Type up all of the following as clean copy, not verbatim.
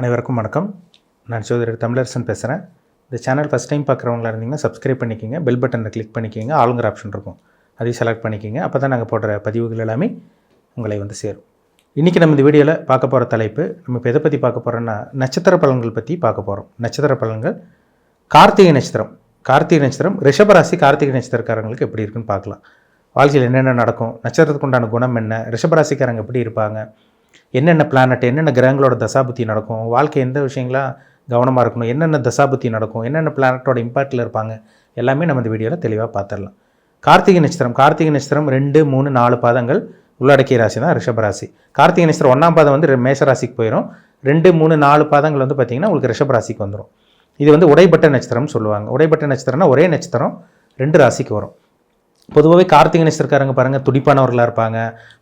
அனைவருக்கும் வணக்கம். நான் சோதரர் தமிழரசன் பேசுகிறேன். இந்த சேனல் ஃபஸ்ட் டைம் பார்க்குறவங்களா இருந்தீங்கன்னா சப்ஸ்கிரைப் பண்ணிக்கிங்க, பெல் பட்டனை கிளிக் பண்ணிக்கிங்க, ஆளுங்கிற ஆப்ஷன் இருக்கும், அதையும் செலக்ட் பண்ணிக்கிங்க. அப்போ தான் நாங்கள் போடுற பதிவுகள் எல்லாமே உங்களை வந்து சேரும். இன்றைக்கி நம்ம இந்த வீடியோவில் பார்க்க போகிற தலைப்பு, நம்ம இப்போ எதை பற்றி பார்க்க போகிறோன்னா நட்சத்திர பலன்கள் பற்றி பார்க்க போகிறோம். நட்சத்திர பலன்கள் கார்த்திகை நட்சத்திரம் ரிஷபராசி கார்த்திகை நட்சத்திரக்காரங்களுக்கு எப்படி இருக்குன்னு பார்க்கலாம். வாழ்க்கையில் என்னென்ன நடக்கும், நட்சத்திரத்துக்கு உண்டான குணம் என்ன, ரிஷபராசிக்காரங்க எப்படி இருப்பாங்க, என்னென்ன பிளானட் என்னென்ன கிரகங்களோட தசாபுத்தி நடக்கும், வாழ்க்கை எந்த விஷயங்களாம் கவனமாக இருக்கணும், என்னென்ன தசாபுத்தி நடக்கும், என்னென்ன பிளானட்டோட இம்பாக்டில் இருப்பாங்க, எல்லாமே நம்ம இந்த வீடியோவில் தெளிவாக பார்த்துடலாம். கார்த்திகை நட்சத்திரம் 2, 3, 4 பாதங்கள் உள்ளடக்கிய ராசி தான் ரிஷபராசி. கார்த்திகை நட்சத்திரம் 1ஆம் பாதம் வந்து மேஷராசிக்கு போயிடும். 2, 3, 4 பாதங்கள் வந்து பார்த்திங்கன்னா உங்களுக்கு ரிஷபராசிக்கு வந்துடும். இது வந்து உடைப்பட்ட நட்சத்திரம்னு சொல்லுவாங்க. உடைப்பட்ட நட்சத்திரம்னா ஒரே நட்சத்திரம் 2 ராசிக்கு வரும். பொதுவாகவே கார்த்திகை நட்சத்திரக்காரங்க பாருங்கள், துடிப்பானவர்களாக இருப்பாங்க,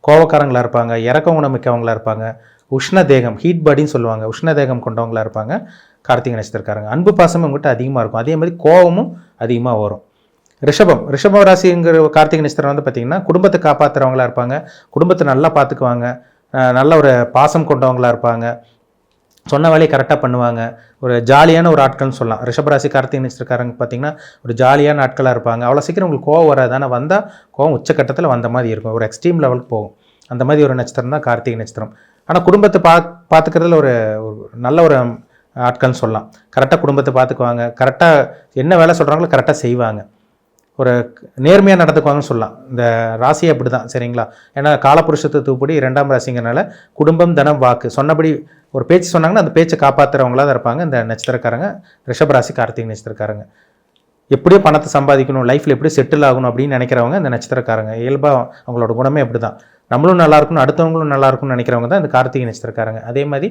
கோவக்காரங்களாக இருப்பாங்க, இறக்க குணமிக்கவங்களாக இருப்பாங்க, உஷ்ண தேகம் ஹீட் பாடின்னு சொல்லுவாங்க, உஷ்ண தேகம் கொண்டவங்களாக இருப்பாங்க கார்த்திகை நட்சத்திரக்காரங்க. அன்பு பாசமும் உங்கள்கிட்ட அதிகமாக இருக்கும், அதே மாதிரி கோபமும் அதிகமாக வரும். ரிஷப ராசிங்கிற கார்த்திகை நட்சத்திரம் வந்து பார்த்திங்கன்னா குடும்பத்தை காப்பாற்றுறவங்களாக இருப்பாங்க, குடும்பத்தை நல்லா பார்த்துக்குவாங்க, நல்ல ஒரு பாசம் கொண்டவங்களாக இருப்பாங்க, சொன்ன வேலையை கரெக்டாக பண்ணுவாங்க, ஒரு ஜாலியான ஒரு ஆட்கள்னு சொல்லலாம். ரிஷபராசி கார்த்திகை நட்சத்திரக்காரங்க பார்த்திங்கன்னா ஒரு ஜாலியான ஆட்களாக இருப்பாங்க. அவ்வளோ சீக்கிரம் உங்களுக்கு கோவம் வராது, ஆனால் வந்தால் கோவம் உச்சக்கட்டத்தில் வந்த மாதிரி இருக்கும், ஒரு எக்ஸ்ட்ரீம் லெவலுக்கு போகும். அந்த மாதிரி ஒரு நட்சத்திரம் தான் கார்த்திகை நட்சத்திரம். ஆனால் குடும்பத்தை பார்த்துக்கிறதுல ஒரு நல்ல ஒரு ஆட்கள்னு சொல்லலாம். கரெக்டாக குடும்பத்தை பார்த்துக்குவாங்க, கரெக்டாக என்ன வேலை சொல்கிறாங்களோ கரெக்டாக செய்வாங்க, ஒரு நேர்மையாக நடந்துக்குவாங்கன்னு சொல்லலாம். இந்த ராசி அப்படி தான், சரிங்களா? ஏன்னா காலபுருஷத்துவப்படி 2ஆம் ராசிங்கிறனால குடும்பம், தனம், வாக்கு சொன்னபடி ஒரு பேச்சு சொன்னாங்கன்னா அந்த பேச்சை காப்பாற்றுறவங்களா தான் இருப்பாங்க இந்த நட்சத்திரக்காரங்க. ரிஷபராசி கார்த்திகை நட்சத்திரக்காரங்க எப்படியோ பணத்தை சம்பாதிக்கணும், லைஃப்பில் எப்படியோ செட்டில் ஆகணும் அப்படின்னு நினைக்கிறவங்க இந்த நட்சத்திரக்காரங்க. இயல்பாக அவங்களோட குணமே அப்படி தான். நம்மளும் நல்லா இருக்கணும், அடுத்தவங்களும் நல்லா இருக்கும்னு நினைக்கிறவங்க தான் இந்த கார்த்திகை நட்சத்திரக்காரங்க. அதே மாதிரி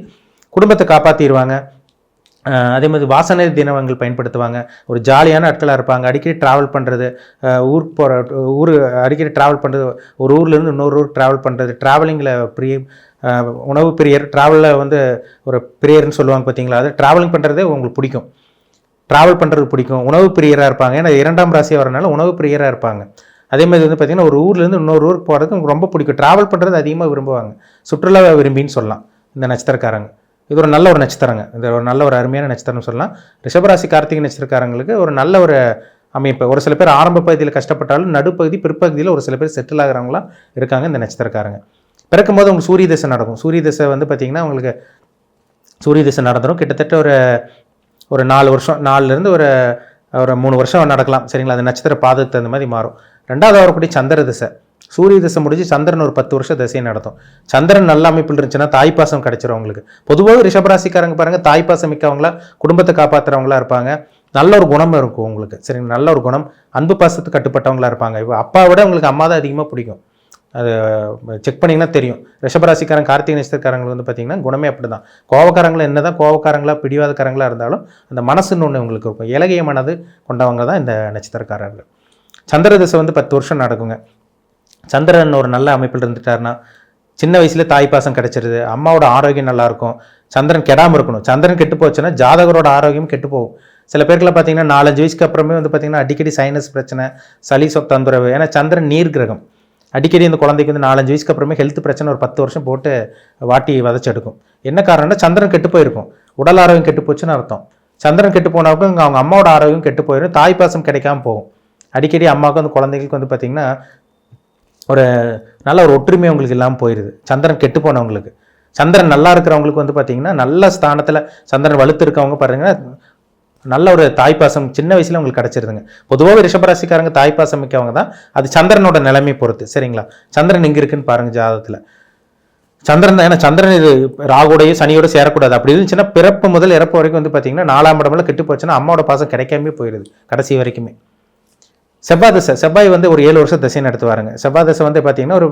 குடும்பத்தை காப்பாற்றிடுவாங்க, அதே மாதிரி வாசனை தினவங்கள் பயன்படுத்துவாங்க, ஒரு ஜாலியான ஆட்களாக இருப்பாங்க, அடிக்கடி ட்ராவல் பண்ணுறது, அடிக்கடி ட்ராவல் பண்ணுறது, ஒரு ஊர்லேருந்து இன்னொரு ஊர் ட்ராவல் பண்ணுறது, ட்ராவலிங்கில் உணவு பிரியர், ட்ராவலில் வந்து ஒரு பிரியர்னு சொல்லுவாங்க பார்த்தீங்களா, அது ட்ராவலிங் பண்ணுறதே உங்களுக்கு பிடிக்கும், ட்ராவல் பண்ணுறது பிடிக்கும், உணவு பிரியராக இருப்பாங்க. ஏன்னா 2ஆம் ராசியாக வரனால உணவு பிரியராக இருப்பாங்க. அதே மாதிரி வந்து பார்த்திங்கன்னா ஒரு ஊர்லேருந்து இன்னொரு ஊருக்கு போகிறதுக்கு உங்களுக்கு ரொம்ப பிடிக்கும், ட்ராவல் பண்ணுறது அதிகமாக விரும்புவாங்க, சுற்றுலா விரும்பின்னு சொல்லலாம் இந்த நட்சத்திரக்காரங்க. இது ஒரு நல்ல ஒரு நட்சத்திரங்க, இது ஒரு நல்ல ஒரு அருமையான நட்சத்திரம்னு சொல்லலாம். ரிஷபராசி கார்த்திகை நட்சத்திரக்காரங்களுக்கு ஒரு நல்ல ஒரு அமைப்பு. ஒரு சில பேர் ஆரம்ப பகுதியில் கஷ்டப்பட்டாலும் நடுப்பகுதி பிற்பகுதியில் ஒரு சில பேர் செட்டில் ஆகிறவங்களாம் இருக்காங்க இந்த நட்சத்திரக்காரங்க. பிறக்கும் போது உங்களுக்கு சூரிய தசை நடக்கும். சூரிய தசை வந்து பார்த்திங்கன்னா உங்களுக்கு சூரிய தசை நடந்துடும். கிட்டத்தட்ட ஒரு 4 வருஷம், 4லேருந்து ஒரு 3 வருஷம் நடக்கலாம், சரிங்களா? அந்த நட்சத்திர பாதத்துக்கு தகுந்த மாதிரி மாறும். 2வது வரக்கூடிய சந்திர தசை, சூரிய தசை முடிஞ்சு சந்திரன் ஒரு 10 வருஷம் தசையை நடத்தும். சந்திரன் நல்ல அமைப்பில் இருந்துச்சுன்னா தாய்ப்பாசம் கிடைச்சிரும் அவங்களுக்கு. பொதுவாக ரிஷபராசிக்காரங்க பாருங்கள், தாய்ப்பாசம் மிக்கவங்களா, குடும்பத்தை காப்பாற்றுறவங்களா இருப்பாங்க, நல்ல ஒரு குணம் இருக்கும் உங்களுக்கு, சரிங்க? நல்ல ஒரு குணம், அன்பு பாசத்துக்கு கட்டுப்பட்டவங்களா இருப்பாங்க. இப்போ அப்பா விட உங்களுக்கு அம்மா தான் அதிகமாக பிடிக்கும், அது செக் பண்ணிங்கன்னா தெரியும். ரிஷபராசிக்காரங்க கார்த்திகை நட்சத்திரக்காரங்களுக்கு வந்து பார்த்திங்கன்னா குணமே அப்படி தான். கோவக்காரங்களும் என்ன தான் கோவக்காரங்களா பிடிவாதக்காரங்களாக இருந்தாலும் அந்த மனசுன்னு ஒன்று உங்களுக்கு இருக்கும், இலகிய மனது கொண்டவங்க தான் இந்த நட்சத்திரக்காரர்கள். சந்திர தசை வந்து 10 வருஷம் நடக்குங்க. சந்திரன் ஒரு நல்ல அமைப்பில் இருந்துட்டாருன்னா சின்ன வயசுல தாய்ப்பாசம் கிடைச்சிருது, அம்மாவோட ஆரோக்கியம் நல்லாயிருக்கும், சந்திரன் கெடாமல் இருக்கணும். சந்திரன் கெட்டு போச்சுன்னா ஜாதகரோட ஆரோக்கியம் கெட்டு போகும். சில பேருக்குலாம் பார்த்தீங்கன்னா 4-5 வயசுக்கு அப்புறமே வந்து பார்த்திங்கன்னா அடிக்கடி சைனஸ் பிரச்சனை, சளி தொந்தரவு. ஏன்னா சந்திரன் நீர் கிரகம், அடிக்கடி இந்த குழந்தைக்கு வந்து 4-5 வயசுக்கு அப்புறமே ஹெல்த் பிரச்சனை ஒரு 10 வருஷம் போட்டு வாட்டி வதச்செடுக்கும். என்ன காரணம்னா சந்திரன் கெட்டு போயிருக்கும், உடல் ஆரோக்கியம் கெட்டு போச்சுன்னு அர்த்தம். சந்திரன் கெட்டு போனாவுக்கும் அவங்க அம்மாவோட ஆரோக்கியம் கெட்டு போயிடும், தாய்ப்பாசம் கிடைக்காம போகும். அடிக்கடி அம்மாவுக்கு வந்து குழந்தைகளுக்கு வந்து பார்த்திங்கன்னா ஒரு நல்ல ஒரு ஒற்றுமை உங்களுக்கு இல்லாமல் போயிடுது சந்திரன் கெட்டு போனவங்களுக்கு. சந்திரன் நல்லா இருக்கிறவங்களுக்கு வந்து பார்த்திங்கன்னா நல்ல ஸ்தானத்தில் சந்திரன் வலுத்து இருக்கவங்க பாருங்கன்னா நல்ல ஒரு தாய்ப்பாசம் சின்ன வயசில் உங்களுக்கு கிடச்சிருதுங்க. பொதுவாக ரிஷபராசிக்காரங்க தாய்ப்பாசம் மிக்கவங்க தான், அது சந்திரனோட நிலைமை பொறுத்து, சரிங்களா? சந்திரன் எங்கே இருக்குன்னு பாருங்கள் ஜாதகத்தில். சந்திரன் தான், ஏன்னா சந்திரன் இது ராகுடைய சனியோட சேரக்கூடாது. அப்படி இருந்துச்சுன்னா பிறப்பு முதல் இறப்பு வரைக்கும் வந்து பார்த்திங்கன்னா 4ஆம் இடம்ல கெட்டு போச்சுன்னா அம்மாவோட பாசம் கிடைக்காமே போயிடுது கடைசி வரைக்குமே. செவ்வாய் வந்து ஒரு 7 வருஷம் தசை நடத்துவாருங்க. செவ்வாய் தசை வந்து பார்த்திங்கன்னா ஒரு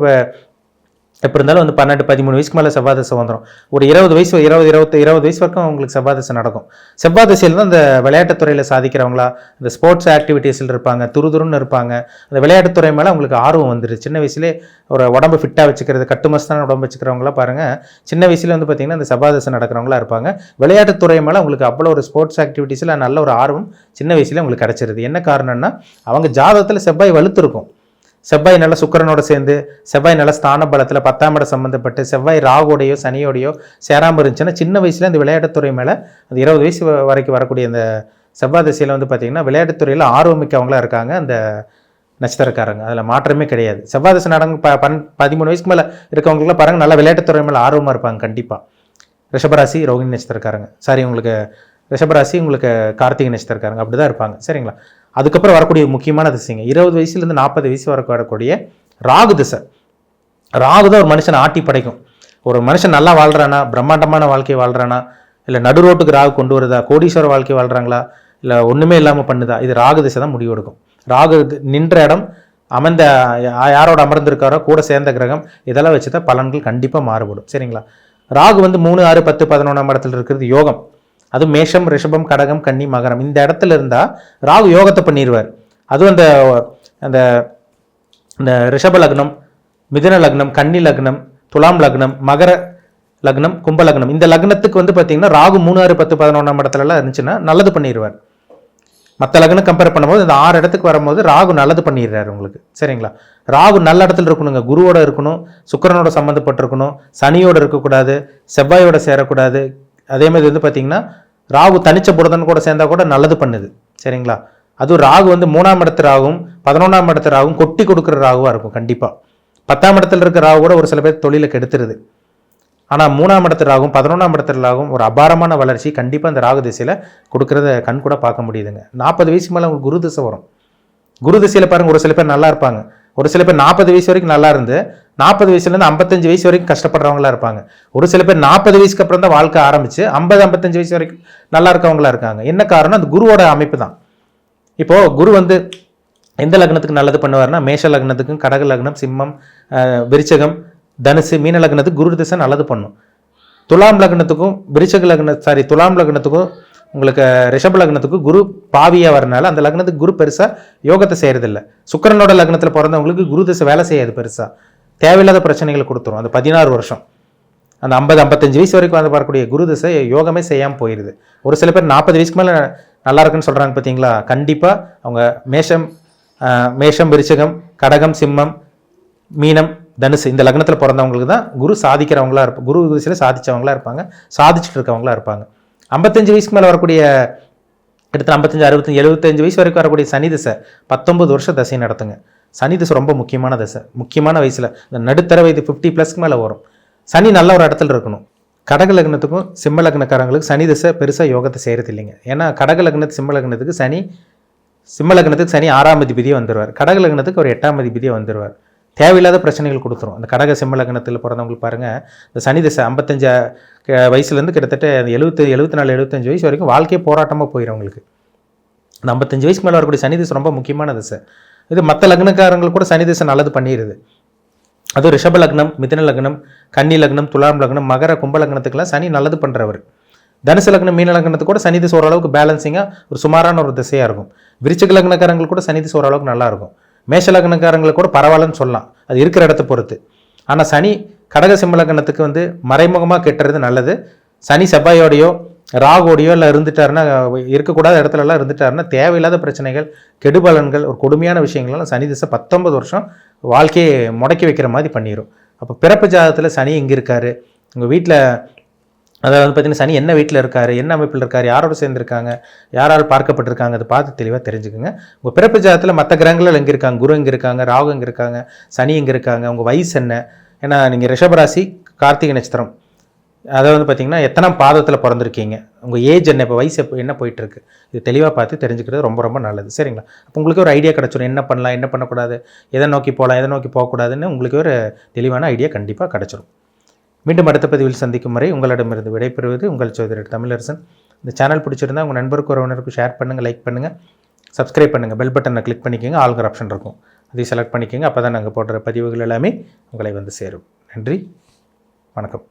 எப்படி இருந்தாலும் வந்து 12-13 வயசுக்கு மேலே செவ்வாய் தசை வந்துடும். ஒரு 20 வயசு வரைக்கும் உங்களுக்கு செவ்வாய் தசை நடக்கும். செவ்வாய் தசையில் தான் இந்த விளையாட்டுத்துறையில் சாதிக்கிறவங்களா, இந்த ஸ்போர்ட்ஸ் ஆக்டிவிட்டீஸில் இருப்பாங்க, துருதுருன்னு இருப்பாங்க. அந்த விளையாட்டுத்துறை மேலே உங்களுக்கு ஆர்வம் வந்துடுது. சின்ன வயசுலேயே ஒரு உடம்பு ஃபிட்டாக வச்சுக்கிறது, கட்டுமஸ்தான உடம்பு வச்சுக்கிறவங்களாம் பாருங்கள், சின்ன வயசுல வந்து பார்த்திங்கன்னா இந்த செவ்வாய் தசை நடக்கிறவங்களா இருப்பாங்க. விளையாட்டுத்துறை மேலே உங்களுக்கு அவ்வளோ ஒரு ஸ்போர்ட்ஸ் ஆக்டிவிட்டீஸில் நல்ல ஒரு ஆர்வம் சின்ன வயசுலேயே உங்களுக்கு கிடச்சிருது. என்ன காரணம்னா அவங்க ஜாதகத்தில் செவ்வாய் வலுத்து இருக்கும். செவ்வாய் நல்ல சுக்கிரனோட சேர்ந்து செவ்வாய் நல்ல ஸ்தான பலத்தில் 10ஆம் இடம் சம்மந்தப்பட்டு செவ்வாய் ராகுடையோ சனியோடையோ சேராமல் இருந்துச்சுன்னா சின்ன வயசுல இந்த விளையாட்டுத்துறை மேலே அந்த 20 வயசு வரைக்கும் வரக்கூடிய அந்த செவ்வாய் திசையில் வந்து பார்த்திங்கன்னா விளையாட்டுத்துறையில் ஆர்வமிக்கவங்களாக இருக்காங்க அந்த நட்சத்திரக்காரங்க. அதில் மாற்றமே கிடையாது. செவ்வாய் திசை நடங்க 13 வயசுக்கு மேலே இருக்கவங்களுக்குலாம் பாருங்கள் நல்லா விளையாட்டுத்துறை மேலே ஆர்வமாக இருப்பாங்க கண்டிப்பாக. ரிஷபராசி ரோகிணி நட்சத்திரக்காரங்க, சாரி உங்களுக்கு ரிஷபராசி உங்களுக்கு கார்த்திகை நட்சத்திரக்காரங்க அப்படி தான் இருப்பாங்க. சரிங்களா? அதுக்கப்புறம் வரக்கூடிய முக்கியமான திசைங்க 20 வயசுலேருந்து 40 வயசு வரைக்கும் வரக்கூடிய ராகு திசை. ராகு தான் ஒரு மனுஷனை ஆட்டி படைக்கும். ஒரு மனுஷன் நல்லா வாழ்கிறானா, பிரம்மாண்டமான வாழ்க்கையை வாழ்கிறானா, இல்லை நடு ரோட்டுக்கு ராகு கொண்டு வருதா, கோடீஸ்வர வாழ்க்கை வாழ்கிறாங்களா, இல்லை ஒன்றுமே இல்லாமல் பண்ணுதா, இது ராகு திசை தான் முடிவு எடுக்கும். ராகு நின்ற இடம், அமர்ந்த யாரோட அமர்ந்திருக்காரோ கூட சேர்ந்த கிரகம், இதெல்லாம் வச்சு தான் பலன்கள் கண்டிப்பாக மாறுபடும். சரிங்களா? ராகு வந்து 3, 6, 10, 11ஆம் இடத்துல இருக்கிறது யோகம். அது மேஷம், ரிஷபம், கடகம், கன்னி, மகரம் இந்த இடத்துல இருந்தால் ராகு யோகத்தை பண்ணிடுவார். அதுவும் அந்த அந்த இந்த ரிஷப லக்னம், மிதுன லக்னம், கன்னி லக்னம், துலாம் லக்னம், மகர லக்னம், கும்ப லக்னம் இந்த லக்னத்துக்கு வந்து பார்த்தீங்கன்னா ராகு 3, 6, 10, 11ஆம் இடத்துலலாம் இருந்துச்சுன்னா நல்லது பண்ணிடுவார். மற்ற லக்னம் கம்பேர் பண்ணும்போது இந்த 6 இடத்துக்கு வரும்போது ராகு நல்லது பண்ணிடுறாரு உங்களுக்கு. சரிங்களா? ராகு நல்ல இடத்துல இருக்கணுங்க, குருவோட இருக்கணும், சுக்கிரனோட சம்மந்தப்பட்டிருக்கணும், சனியோட இருக்கக்கூடாது, செவ்வாயோட சேரக்கூடாது. அதே மாதிரி வந்து பார்த்தீங்கன்னா ராகு தனிச்ச புரதன் கூட சேர்ந்தா கூட நல்லது பண்ணுது. சரிங்களா? அதுவும் ராகு வந்து 3ஆம் இடத்து ராகும் 11ஆம் இடத்து ராகும் கொட்டி கொடுக்குற ராகுவாக இருக்கும். கண்டிப்பாக 10ஆம் இடத்துல இருக்கிற ராகு கூட ஒரு சில பேர் தொழிலை கெடுத்துருது. ஆனால் 3ஆம் இடத்துல ராகும் 11ஆம் இடத்துல ராகும் ஒரு அபாரமான வளர்ச்சி கண்டிப்பாக அந்த ராகு திசையில் கொடுக்குறத கண் கூட பார்க்க முடியுதுங்க. 40 வயசு மேலே உங்களுக்கு குரு திசை வரும். குரு திசையில் பாருங்கள், ஒரு சில பேர் நல்லா இருப்பாங்க, ஒரு சில பேர் 40 வயசு வரைக்கும் நல்லா இருந்து 40 வயசுலேருந்து 55 வயசு வரைக்கும் கஷ்டப்படுறவங்களா இருப்பாங்க. ஒரு சில பேர் 40 வயசுக்கு அப்புறம் தான் வாழ்க்கை ஆரம்பிச்சு 50-55 வயசு வரைக்கும் நல்லா இருக்கவங்களா இருக்காங்க. என்ன காரணம்? அந்த குருவோட அமைப்பு தான். இப்போ குரு வந்து எந்த லக்னத்துக்கு நல்லது பண்ணுவார்னா மேஷ லக்னத்துக்கும், கடக லக்னம், சிம்மம், விருச்சகம், தனுசு, மீன லக்னத்துக்கு குரு திசை நல்லது பண்ணும். துலாம் லக்னத்துக்கும் துலாம் லக்னத்துக்கும் உங்களுக்கு ரிஷப லக்னத்துக்கு குரு பாவியாக வரனால அந்த லக்னத்துக்கு குரு பெருசாக யோகத்தை செய்யறதில்லை. சுக்கிரனோட லக்னத்தில் பிறந்தவங்களுக்கு குரு திசை வேலை செய்யாது, பெருசாக தேவையில்லாத பிரச்சனைகளை கொடுத்துரும். அந்த 16 வருஷம் அந்த 50-55 வயசு வரைக்கும் வந்து வரக்கூடிய குரு திசை யோகமே செய்யாமல் போயிடுது. ஒரு சில பேர் 40 வயசுக்கு மேலே நல்லா இருக்குன்னு சொல்கிறாங்க பார்த்தீங்களா? கண்டிப்பாக அவங்க மேஷம், விருச்சகம், கடகம், சிம்மம், மீனம், தனுசு இந்த லக்னத்தில் பிறந்தவங்களுக்கு தான் குரு சாதிக்கிறவங்களா இருப்பாங்க, குரு திசையில் சாதிச்சவங்களா இருப்பாங்க, சாதிச்சுட்டு இருக்கவங்களா இருப்பாங்க. 55 வயசுக்கு மேலே வரக்கூடிய எடுத்து 55, 65, 75 வயசு வரைக்கும் வரக்கூடிய சனி திசை 19 வருஷம் தசை நடத்துங்க. சனி திசை ரொம்ப முக்கியமான திசை, முக்கியமான வயசில் இந்த நடுத்தர வயது 50+ மேலே வரும். சனி நல்ல ஒரு இடத்துல இருக்கணும். கடக லக்னத்துக்கும் சிம்ம லக்னக்காரங்களுக்கு சனி திசை பெருசாக யோகத்தை செய்கிறது இல்லைங்க. ஏன்னா கடக லக்னத்து சிம்ம லக்னத்துக்கு சிம்ம லக்னத்துக்கு சனி 6ஆம் அதிபதியே வந்துடுவார், கடக லக்னத்துக்கு ஒரு 8ஆம் அதிபதியே வந்துடுவார். தேவையில்லாத பிரச்சனைகள் கொடுத்துரும். அந்த கடக சிம்ம லக்னத்தில் பிறந்தவங்களுக்கு பாருங்கள், இந்த சனி திசை 55 வயசுலேருந்து கிட்டத்தட்ட 74, 75 வயசு வரைக்கும் வாழ்க்கையே போராட்டமாக போயிடும் உங்களுக்கு. அந்த 55 வயசுக்கு மேலே வரக்கூடிய சனி திசை ரொம்ப முக்கியமான திசை. இது மற்ற லக்னக்காரங்களுக்கு கூட சனி திசை நல்லது பண்ணிடுது. அதுவும் ரிஷப லக்னம், மிதுன லக்னம், கன்னி லக்னம், துலாம் லக்னம், மகர, கும்ப லக்னத்துக்கெல்லாம் சனி நல்லது பண்ணுறவர். தனுசு லக்னம், மீன லக்னத்துக்கு கூட சனி திசை ஓரளவுக்கு பேலன்சிங்காக ஒரு சுமாரான ஒரு திசையாக இருக்கும். விருச்சிக லக்னக்காரங்களுக்கு கூட சனி திசை ஓரளவுக்கு நல்லா இருக்கும். மேஷ லக்னக்காரங்களுக்கு கூட பரவாயில்லன்னு சொல்லலாம், அது இருக்கிற இடத்த பொறுத்து. ஆனால் சனி கடக சிம்ம லக்னத்துக்கு வந்து மறைமுகமாக கெட்டுறது நல்லது. சனி செவ்வாயோடையோ ராகோடையோ இல்லை இருந்துட்டாருன்னா, இருக்கக்கூடாத இடத்துலலாம் இருந்துட்டாருன்னா தேவையில்லாத பிரச்சனைகள், கெடுபலன்கள், ஒரு கொடுமையான விஷயங்கள்லாம் சனி திசை 19 வருஷம் வாழ்க்கையை முடக்கி வைக்கிற மாதிரி பண்ணிடும். அப்போ பிறப்பு ஜாதகத்தில் சனி எங்கே இருக்காரு, உங்கள் வீட்டில் அதாவது பார்த்தீங்கன்னா சனி என்ன வீட்டில் இருக்காரு, என்ன அமைப்பில் இருக்காரு, யாரோட சேர்ந்துருக்காங்க, யாரால் பார்க்கப்பட்டிருக்காங்க, அதை பார்த்து தெளிவாக தெரிஞ்சுக்குங்க. உங்கள் பிறப்பு ஜாதகத்தில் மற்ற கிரகங்கள் எங்கே இருக்காங்க, குரு எங்கே இருக்காங்க, ராகு எங்கே இருக்காங்க, சனி எங்கே இருக்காங்க, உங்கள் வயசு என்ன. ஏன்னா நீங்கள் ரிஷபராசி கார்த்திகை நட்சத்திரம், அதை வந்து பார்த்தீங்கன்னா எத்தனை பாதத்தில் பிறந்திருக்கீங்க, உங்கள் ஏஜ் என்ன, இப்போ வயசு என்ன போயிட்டுருக்கு, இது தெளிவாக பார்த்து தெரிஞ்சுக்கிறது ரொம்ப ரொம்ப நல்லது. சரிங்களா? அப்போ உங்களுக்கு ஒரு ஐடியா கிடச்சிடும், என்ன பண்ணலாம், என்ன பண்ணக்கூடாது, எதை நோக்கி போகலாம், எதை நோக்கி போகக்கூடாதுன்னு உங்களுக்கு ஒரு தெளிவான ஐடியா கண்டிப்பாக கிடச்சிடும். மீண்டும் அடுத்த பதிவில் சந்திக்கும் வரை உங்களிடமிருந்து விடைபெறுவது உங்கள் சோதரர் தமிழரசன். இந்த சேனல் பிடிச்சிருந்தா உங்கள் நண்பருக்கு உறவினருக்கு ஷேர் பண்ணுங்கள், லைக் பண்ணுங்கள், சப்ஸ்கிரைப் பண்ணுங்கள், பெல் பட்டனை கிளிக் பண்ணிக்கோங்க, ஆல்கிற ஆப்ஷன் இருக்கும், அதையும் செலக்ட் பண்ணிக்கோங்க. அப்போ தான் நாங்கள் போடுற பதிவுகள் எல்லாமே உங்களை வந்து சேரும். நன்றி, வணக்கம்.